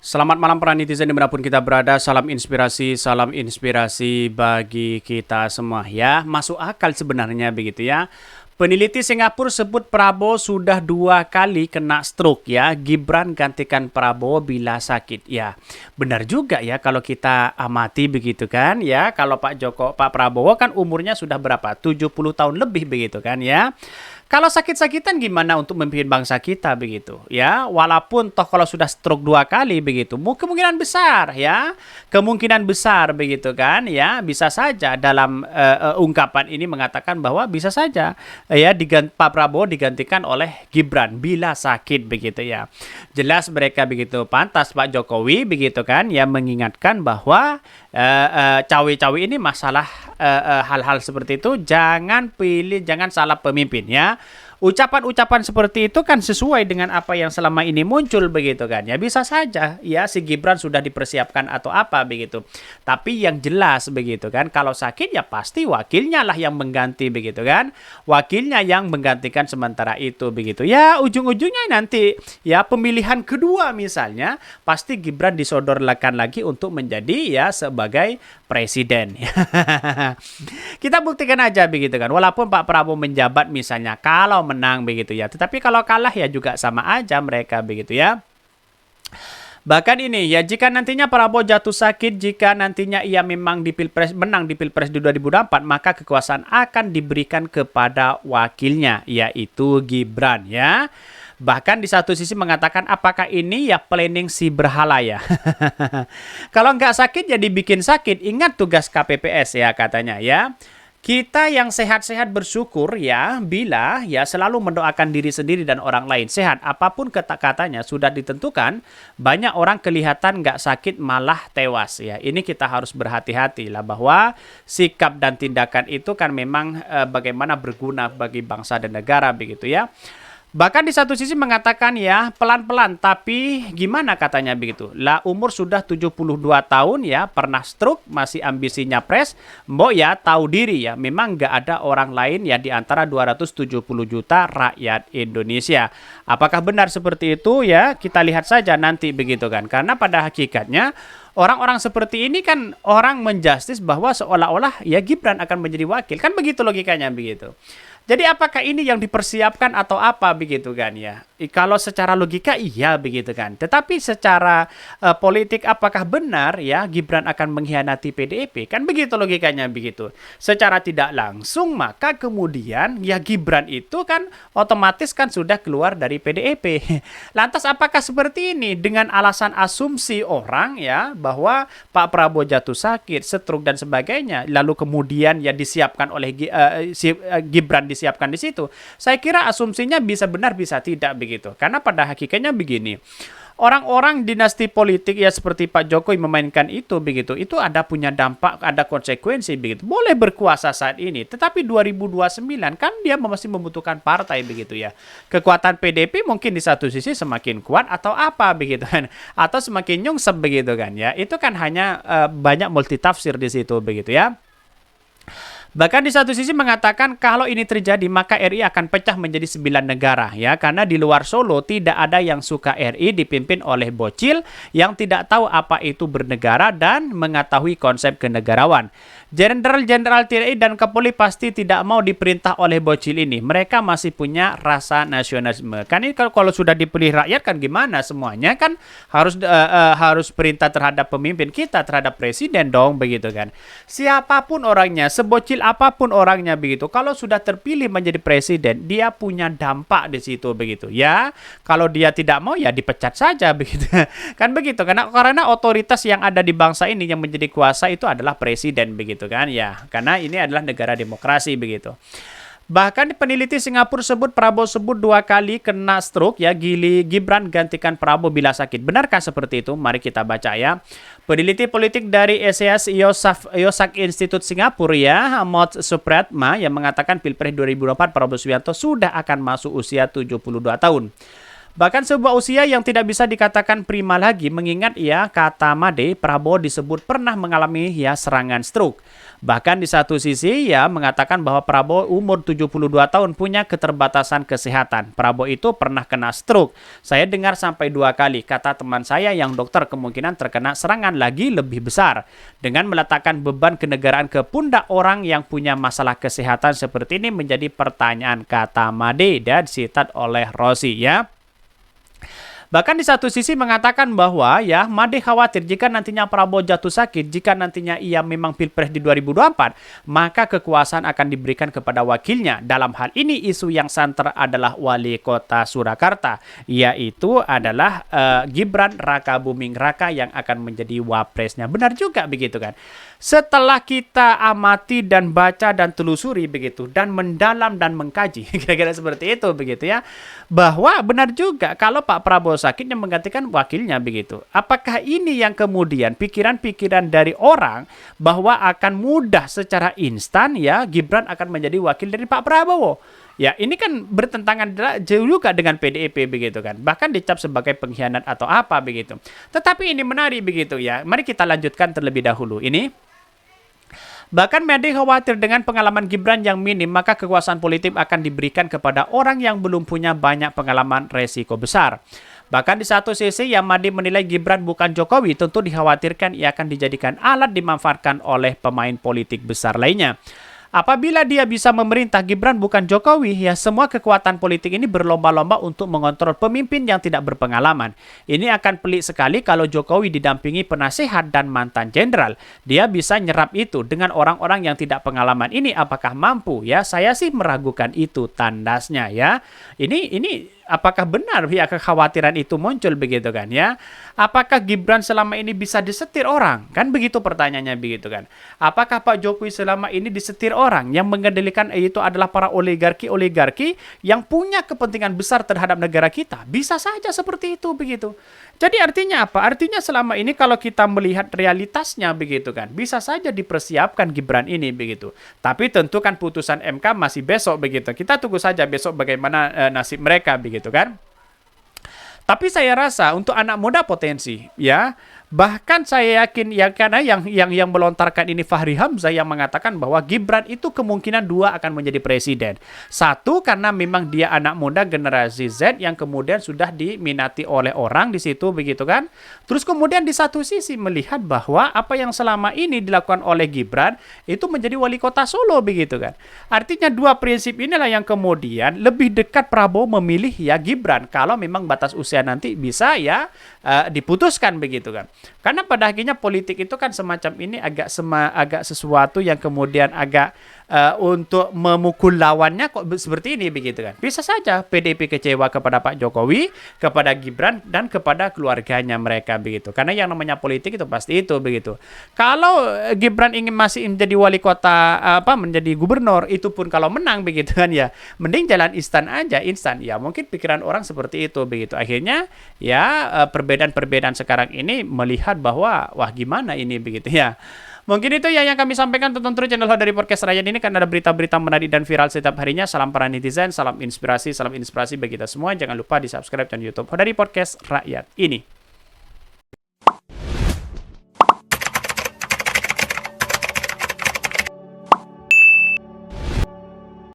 Selamat malam para netizen dimanapun kita berada, salam inspirasi bagi kita semua ya. Masuk akal sebenarnya begitu ya. Peneliti Singapura sebut Prabowo sudah 2 kali kena stroke ya. Gibran gantikan Prabowo bila sakit ya. Benar juga ya kalau kita amati begitu kan ya. Kalau Pak Prabowo kan umurnya sudah berapa? 70 tahun lebih begitu kan ya. Kalau sakit-sakitan gimana untuk memimpin bangsa kita begitu ya, walaupun toh kalau sudah stroke 2 kali begitu, kemungkinan besar ya, kemungkinan besar begitu kan ya, bisa saja dalam ungkapan ini mengatakan bahwa bisa saja ya Pak Prabowo digantikan oleh Gibran bila sakit begitu ya. Jelas mereka begitu pantas Pak Jokowi begitu kan ya mengingatkan bahwa cawe-cawe ini masalah hal-hal seperti itu jangan salah pemimpin ya. Ucapan-ucapan seperti itu kan sesuai dengan apa yang selama ini muncul begitu kan ya, bisa saja ya si Gibran sudah dipersiapkan atau apa begitu, tapi yang jelas begitu kan kalau sakit ya pasti wakilnya lah yang mengganti begitu kan, wakilnya yang menggantikan sementara itu begitu ya. Ujung-ujungnya nanti ya pemilihan kedua misalnya pasti Gibran disodorkan lagi untuk menjadi ya sebagai presiden. Kita buktikan aja begitu kan, walaupun Pak Prabowo menjabat misalnya kalau menang begitu ya, tetapi kalau kalah ya juga sama aja mereka begitu ya. Bahkan ini ya, jika nantinya Prabowo jatuh sakit, jika nantinya ia memang menang di Pilpres di 2024, maka kekuasaan akan diberikan kepada wakilnya yaitu Gibran ya. Bahkan di satu sisi mengatakan apakah ini ya planning si berhala ya. Kalau nggak sakit ya dibikin sakit. Ingat tugas KPPS ya katanya ya. Kita yang sehat-sehat bersyukur ya bila ya selalu mendoakan diri sendiri dan orang lain sehat. Apapun kata-katanya sudah ditentukan, banyak orang kelihatan nggak sakit malah tewas ya. Ini kita harus berhati-hati lah bahwa sikap dan tindakan itu kan memang bagaimana berguna bagi bangsa dan negara begitu ya. Bahkan di satu sisi mengatakan ya pelan-pelan, tapi gimana katanya begitu. Lah umur sudah 72 tahun ya, pernah stroke, masih ambisinya pres. Mbok ya tahu diri ya, memang nggak ada orang lain ya di antara 270 juta rakyat Indonesia. Apakah benar seperti itu ya? Kita lihat saja nanti begitu kan. Karena pada hakikatnya orang-orang seperti ini kan orang menjustis bahwa seolah-olah ya Gibran akan menjadi wakil. Kan begitu logikanya begitu. Jadi apakah ini yang dipersiapkan atau apa begitu kan ya? Kalau secara logika iya begitu kan. Tetapi secara politik apakah benar ya Gibran akan mengkhianati PDIP? Kan begitu logikanya begitu. Secara tidak langsung maka kemudian ya Gibran itu kan otomatis kan sudah keluar dari PDIP. Lantas apakah seperti ini dengan alasan asumsi orang ya bahwa Pak Prabowo jatuh sakit, stroke dan sebagainya, lalu kemudian ya disiapkan oleh Gibran disiapkan di situ. Saya kira asumsinya bisa benar bisa tidak begitu. Karena pada hakikatnya begini. Orang-orang dinasti politik ya seperti Pak Jokowi memainkan itu begitu. Itu ada punya dampak, ada konsekuensi begitu. Boleh berkuasa saat ini, tetapi 2029 kan dia masih membutuhkan partai begitu ya. Kekuatan PDIP mungkin di satu sisi semakin kuat atau apa begitu kan. Atau semakin nyungsep begitu kan ya. Itu kan hanya banyak multitafsir di situ begitu ya. Bahkan di satu sisi mengatakan kalau ini terjadi maka RI akan pecah menjadi 9 negara ya, karena di luar Solo tidak ada yang suka RI dipimpin oleh bocil yang tidak tahu apa itu bernegara dan mengetahui konsep kenegarawan. Jenderal-jenderal TNI dan Kapolri pasti tidak mau diperintah oleh bocil ini. Mereka masih punya rasa nasionalisme. Kan ini kalau sudah dipilih rakyat kan gimana semuanya kan harus perintah terhadap pemimpin kita, terhadap presiden dong begitu kan. Siapapun orangnya, sebocil apapun orangnya begitu, kalau sudah terpilih menjadi presiden, dia punya dampak di situ begitu ya. Kalau dia tidak mau ya dipecat saja begitu. Kan begitu karena otoritas yang ada di bangsa ini yang menjadi kuasa itu adalah presiden begitu kan ya. Karena ini adalah negara demokrasi begitu. Bahkan peneliti Singapura sebut Prabowo 2 kali kena stroke ya, Gibran gantikan Prabowo bila sakit. Benarkah seperti itu? Mari kita baca ya. Peneliti politik dari SES Yosak Institute Singapura ya, Mot Supratma yang mengatakan Pilpres 2024 Prabowo Subianto sudah akan masuk usia 72 tahun. Bahkan sebuah usia yang tidak bisa dikatakan prima lagi mengingat ya kata Made Prabowo disebut pernah mengalami ya serangan stroke. Bahkan di satu sisi ya mengatakan bahwa Prabowo umur 72 tahun punya keterbatasan kesehatan. Prabowo itu pernah kena stroke. Saya dengar sampai 2 kali, kata teman saya yang dokter, kemungkinan terkena serangan lagi lebih besar. Dengan meletakkan beban kenegaraan ke pundak orang yang punya masalah kesehatan seperti ini menjadi pertanyaan, kata Made, dan sitat oleh Rossi ya. Bahkan di satu sisi mengatakan bahwa ya Made khawatir jika nantinya Prabowo jatuh sakit, jika nantinya ia memang pilpres di 2024, maka kekuasaan akan diberikan kepada wakilnya. Dalam hal ini isu yang santer adalah wali kota Surakarta, yaitu adalah Gibran Rakabuming Raka yang akan menjadi wapresnya. Benar juga begitu kan? Setelah kita amati dan baca dan telusuri begitu dan mendalam dan mengkaji kira-kira seperti itu begitu ya, bahwa benar juga kalau Pak Prabowo sakit yang menggantikan wakilnya begitu. Apakah ini yang kemudian pikiran-pikiran dari orang bahwa akan mudah secara instan ya Gibran akan menjadi wakil dari Pak Prabowo? Ya, ini kan bertentangan juga dengan PDIP begitu kan. Bahkan dicap sebagai pengkhianat atau apa begitu. Tetapi ini menarik begitu ya. Mari kita lanjutkan terlebih dahulu. Bahkan Made khawatir dengan pengalaman Gibran yang minim, maka kekuasaan politik akan diberikan kepada orang yang belum punya banyak pengalaman resiko besar. Bahkan di satu sisi yang Made menilai Gibran bukan Jokowi, tentu dikhawatirkan ia akan dijadikan alat dimanfaatkan oleh pemain politik besar lainnya. Apabila dia bisa memerintah, Gibran bukan Jokowi, ya semua kekuatan politik ini berlomba-lomba untuk mengontrol pemimpin yang tidak berpengalaman. Ini akan pelik sekali kalau Jokowi didampingi penasehat dan mantan jenderal. Dia bisa nyerap itu dengan orang-orang yang tidak pengalaman ini. Apakah mampu? Ya, saya sih meragukan itu tandasnya ya. Ini apakah benar ya kekhawatiran itu muncul begitu kan ya? Apakah Gibran selama ini bisa disetir orang? Kan begitu pertanyaannya begitu kan. Apakah Pak Jokowi selama ini disetir orang yang mengendalikan itu adalah para oligarki yang punya kepentingan besar terhadap negara kita? Bisa saja seperti itu begitu. Jadi artinya apa? Artinya selama ini kalau kita melihat realitasnya begitu kan, bisa saja dipersiapkan Gibran ini begitu. Tapi tentu kan putusan MK masih besok begitu. Kita tunggu saja besok bagaimana nasib mereka begitu kan. Tapi saya rasa untuk anak muda potensi ya. Bahkan saya yakin ya karena yang melontarkan ini Fahri Hamzah yang mengatakan bahwa Gibran itu kemungkinan 2 akan menjadi presiden. 1 karena memang dia anak muda generasi Z yang kemudian sudah diminati oleh orang di situ begitu kan. Terus kemudian di satu sisi melihat bahwa apa yang selama ini dilakukan oleh Gibran itu menjadi wali kota Solo begitu kan. Artinya 2 prinsip inilah yang kemudian lebih dekat Prabowo memilih ya Gibran kalau memang batas usia nanti bisa ya diputuskan begitu kan. Karena pada akhirnya politik itu kan semacam ini agak sesuatu yang kemudian agak untuk memukul lawannya kok seperti ini begitu kan. Bisa saja PDIP kecewa kepada Pak Jokowi, kepada Gibran dan kepada keluarganya mereka begitu. Karena yang namanya politik itu pasti itu begitu. Kalau Gibran ingin masih menjadi wali kota menjadi gubernur itu pun kalau menang begitu kan ya, mending jalan instan aja, instan. Ya mungkin pikiran orang seperti itu begitu. Akhirnya ya perbedaan-perbedaan sekarang ini melihat bahwa wah gimana ini begitu ya. Mungkin itu ya yang kami sampaikan. Tonton terus channel dari Podcast Rakyat ini kan ada berita-berita menarik dan viral setiap harinya. Salam para netizen, salam inspirasi bagi kita semua. Jangan lupa di subscribe channel YouTube dari Podcast Rakyat ini.